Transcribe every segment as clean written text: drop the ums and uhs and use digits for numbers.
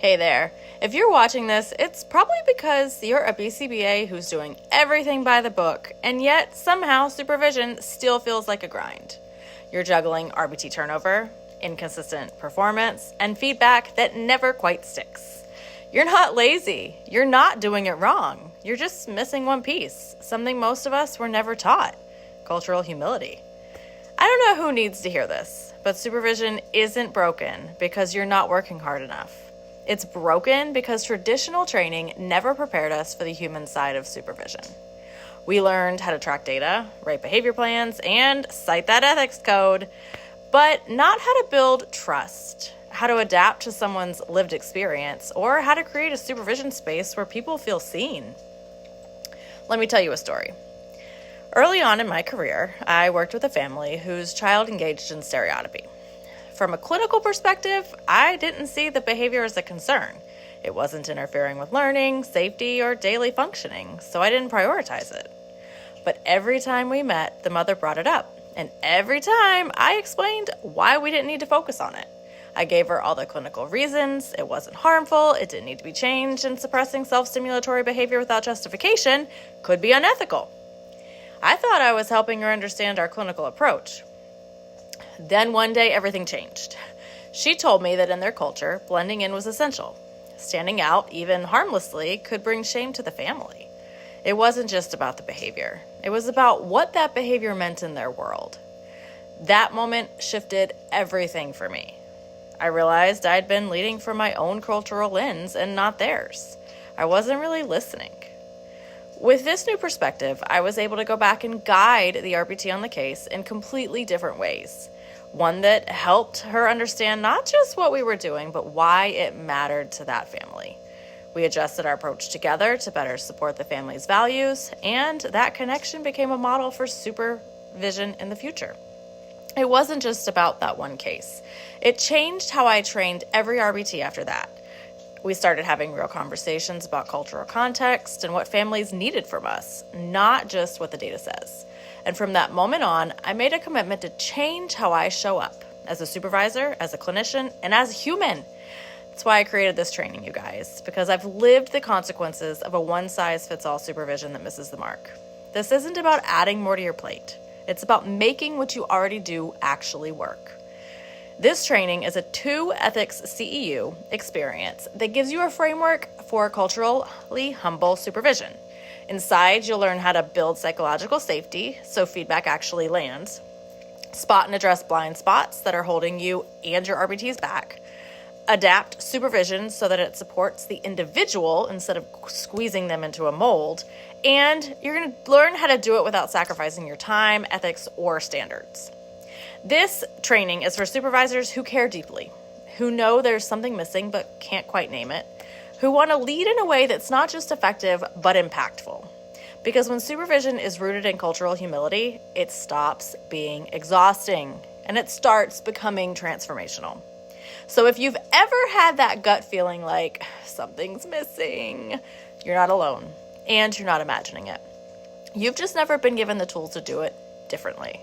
Hey there. If you're watching this, it's probably because you're a BCBA who's doing everything by the book, and yet somehow supervision still feels like a grind. You're juggling RBT turnover, inconsistent performance, and feedback that never quite sticks. You're not lazy. You're not doing it wrong. You're just missing one piece, something most of us were never taught: cultural humility. I don't know who needs to hear this, but supervision isn't broken because you're not working hard enough. It's broken because traditional training never prepared us for the human side of supervision. We learned how to track data, write behavior plans, and cite that ethics code, but not how to build trust, how to adapt to someone's lived experience, or how to create a supervision space where people feel seen. Let me tell you a story. Early on in my career, I worked with a family whose child engaged in stereotypy. From a clinical perspective, I didn't see the behavior as a concern. It wasn't interfering with learning, safety, or daily functioning, so I didn't prioritize it. But every time we met, the mother brought it up, and every time I explained why we didn't need to focus on it. I gave her all the clinical reasons. It wasn't harmful, it didn't need to be changed, and suppressing self-stimulatory behavior without justification could be unethical. I thought I was helping her understand our clinical approach. Then one day, everything changed. She told me that in their culture, blending in was essential. Standing out, even harmlessly, could bring shame to the family. It wasn't just about the behavior. It was about what that behavior meant in their world. That moment shifted everything for me. I realized I'd been leading from my own cultural lens and not theirs. I wasn't really listening. With this new perspective, I was able to go back and guide the RBT on the case in completely different ways. One that helped her understand not just what we were doing, but why it mattered to that family. We adjusted our approach together to better support the family's values, and that connection became a model for supervision in the future. It wasn't just about that one case. It changed how I trained every RBT after that. We started having real conversations about cultural context and what families needed from us, not just what the data says. And from that moment on, I made a commitment to change how I show up as a supervisor, as a clinician, and as a human. That's why I created this training, you guys, because I've lived the consequences of a one-size-fits-all supervision that misses the mark. This isn't about adding more to your plate. It's about making what you already do actually work. This training is a 2 ETHICS CEU experience that gives you a framework for culturally humble supervision. Inside, you'll learn how to build psychological safety so feedback actually lands, spot and address blind spots that are holding you and your RBTs back, adapt supervision so that it supports the individual instead of squeezing them into a mold, and you're going to learn how to do it without sacrificing your time, ethics, or standards. This training is for supervisors who care deeply, who know there's something missing but can't quite name it, who want to lead in a way that's not just effective but impactful. Because when supervision is rooted in cultural humility, it stops being exhausting and it starts becoming transformational. So if you've ever had that gut feeling like something's missing, you're not alone and you're not imagining it. You've just never been given the tools to do it differently.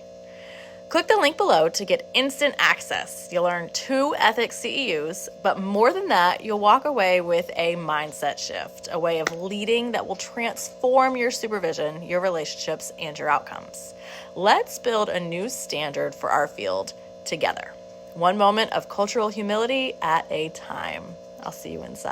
Click the link below to get instant access. You'll earn 2 ETHICS CEUs, but more than that, you'll walk away with a mindset shift, a way of leading that will transform your supervision, your relationships, and your outcomes. Let's build a new standard for our field together. One moment of cultural humility at a time. I'll see you inside.